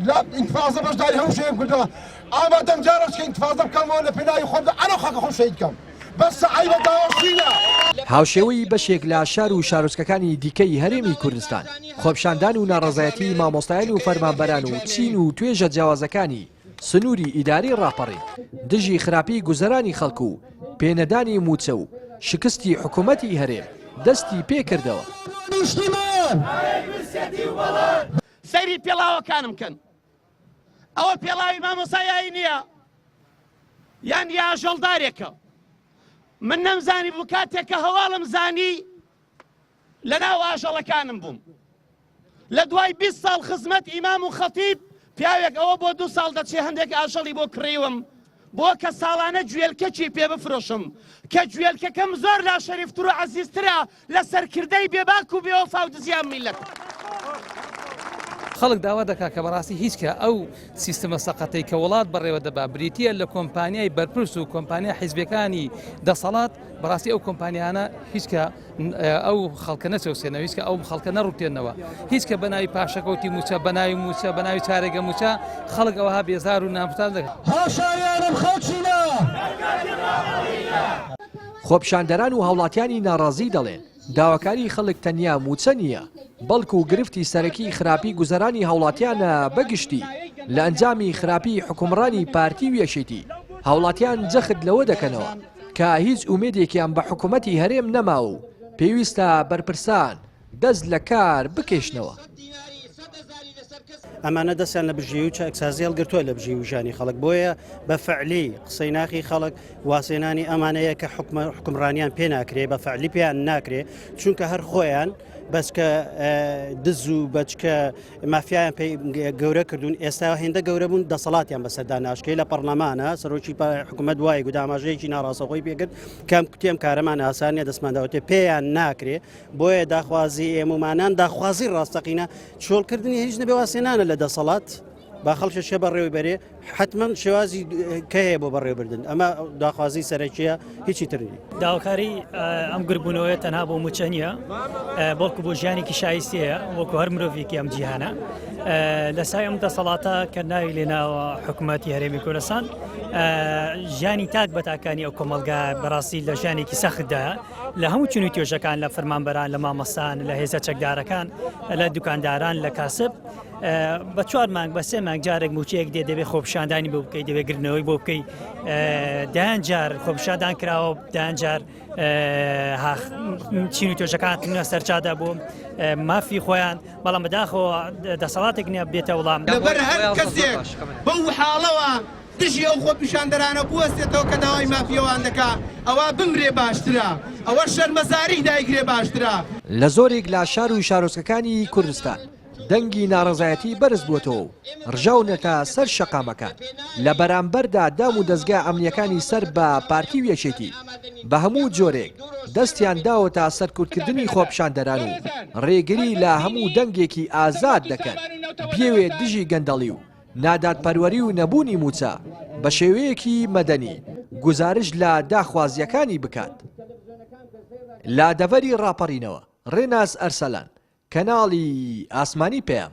لا انتفاضة باش داري هم شيء كلها أما دم جارش كي انتفاضة بكم ولا بناي خد أنا خاك هم شيء كم بس عيب داوشينا هاوشێوەی بەشێک لە شار و شارۆچکەکانی دیکەی هەرێمی کوردستان خۆپشاندان و ناڕەزایەتی مامۆستایان و فەرمانبەران و چین و توێژە جیاوازەکانی سنووری ئیداری ڕاپەڕی دژی خراپی گوزەرانی خەڵک و پێنەدانی موچە و شکستی حکوومەتی هەرێم دەستی پێ کردەوە. سەیری پێڵاوەکانم کەن ئەوە پێڵاوی مامۆستایی نییە یان یاژەڵدارێکە من نەمزانی بوو کاتێککە هەواڵم زانی لەناو ئاژەڵەکانم بووم لە دوای 20 ساڵ خزمەت ئیمام و خەتیب پیاوێک ئەوە بۆ 2 ساڵ دەچێ هەندێک ئاژەڵی بۆ کڕیوم بۆ کە ساڵانە گوێلکەچی پێ بفرۆشم کە گوێلکەکەم زۆر لا شەریفتر و عەزیزترە لە سەرکردەی بێباک و بێوەفا و دزیان میلەت. خەڵک داوا دەکات کە بەڕاستی هیچ کە ئەو سیستەمە سەقەتەی کە وڵات بەڕێوە دەبا بریتە لە کۆمپانیای بەرپرس و کۆمپانیا حیزبەکانی دەسەڵات بەڕاستی ئەو کۆمپانیانە هیچ کە ئەو خەڵکە نەچەوسێنەوە هیچ کە ئەو خەڵکە نەڕوتێنەوە هیچ کە بەناوی پاشەکەوتی موچە بەناوی موچە بەناوی چارەگە موچە خەڵک ئەوها بێزار و ناپتان دەکات. هاشایانم خەڵچینە خۆپشاندەران و هاوڵاتیانی ناڕازی دەڵێن داواکاری خەڵک تەنیا موچە نییە بەڵکو و گرفتی سەرەکی خراپی گوزەرانی هاوڵاتیانە بەگشتی لە ئەنجامی خراپی حکومڕانی پارتی وێشێتی هاوڵاتیان جەخت لەوە دەکەنەوە کە هیچ ئومێدێکیان بە حکوومەتی هەرێم نەما و پێویستە بەرپرسان دەست لە کار بکێشنەوە. ئەمانە دەستیان لە بژی و چاکسازی هەڵگرتووە لە بژی وژانی خەڵک بۆیە بە فەعلی قسەی ناخی خەڵک واسێنانی ئەمانەیە کە حکومڕانیان پێ ناکرێ بە فەعلی پێیان ناکرێ چونکە هەر خۆیان بەس کە دز و بەچکە مافیایان پێی گەورە کردوون ئێستا هێندە گەورە بوون دەسەڵاتیان بەسەردا ناشکەی لە پەرلەمانە سەرۆکی حکوومەت وایە و داماژەیەکی ناڕاستەخۆی پێکرد کەم کوتێم کارەمان ئاسانیە دەستمانداوتێ پێیان ناکرێ بۆیە داخوازی ئێمەمانان داخوازی ڕاستەقینە چۆڵکردنی هیچ نەبێ واسێنانە لە دەسەڵات با خەڵکە شێ بەڕێوەی بەرێ حتمما شێوازی کە هەیە بۆ بەڕێوەبردن ئەمە داخوازی سەرەکیە هیچی ترنی داواکاری ئەم گربوونەوەی تەنها بۆ موچە نییە بەڵکو بۆ ژیانێکی شایستەیە وەکو هەر مرۆڤێکی ئەم جیهانە لە سای ئەم دەسەڵاتە کە ناوی لێناوە حکوومەتی هەرێمی کوردستان ژیانی تاک بە تاکانی ئەو کۆمەلگا بەڕاستی لە ژیانێکی سەختدا لە هەموو چنوی توێژەکان لە فەرمانبەران لە مامۆستان لە هێزە چەکدارەکان لە دوکانداران لە کاسب بە 4 مانگ بە 3 مانگ جارێک موچەیەک دێ دەبێت خۆپشاندانی بۆ بکەیت دەبێت گرنەوەی بۆ بکەیت دایان جار خۆپشاندان کراوە دایان جار چین و توێژەکان تنە سەرچادا بۆ مافی خۆیان بەڵام بەداخەوە دەسەڵاتێک نییە بێتە وڵام لەبەر هەر کەسێک بەو حاڵەوە دژی ئەو خۆپیشاندەرانە بوەستێتەوە کە داوای مافیەوان دەکات ئەوە بمرێ باشترە ئەوە شەرمەزاری دایگرێ باشترە. لە زۆرێک لە شار و شارۆچکەکانی کوردستان دەنگی ناڕەزایەتی بەرز بووەتەوە ڕژاونەتە سەر شەقامەکان لە بەرامبەردا دام و دەستگا ئەمنیەکانی سەر بە پارتی وێشێتی بە هەموو جۆرێک دەستیان داوەتە سەرکوتکردنی خۆپشاندەران و ڕێگری لە هەموو دەنگێکی ئازاد دەکەن بێوێ دژی گەندەڵی و نادادپەروەری و نەبوونی موچە بە شێوەیەکی مەدەنی گزارش لە داخوازیەکانی بکات. لا دەڤەری ڕاپەڕینەوە ڕێناز ئەرسەلان کەناڵی ئاسمانی پێم.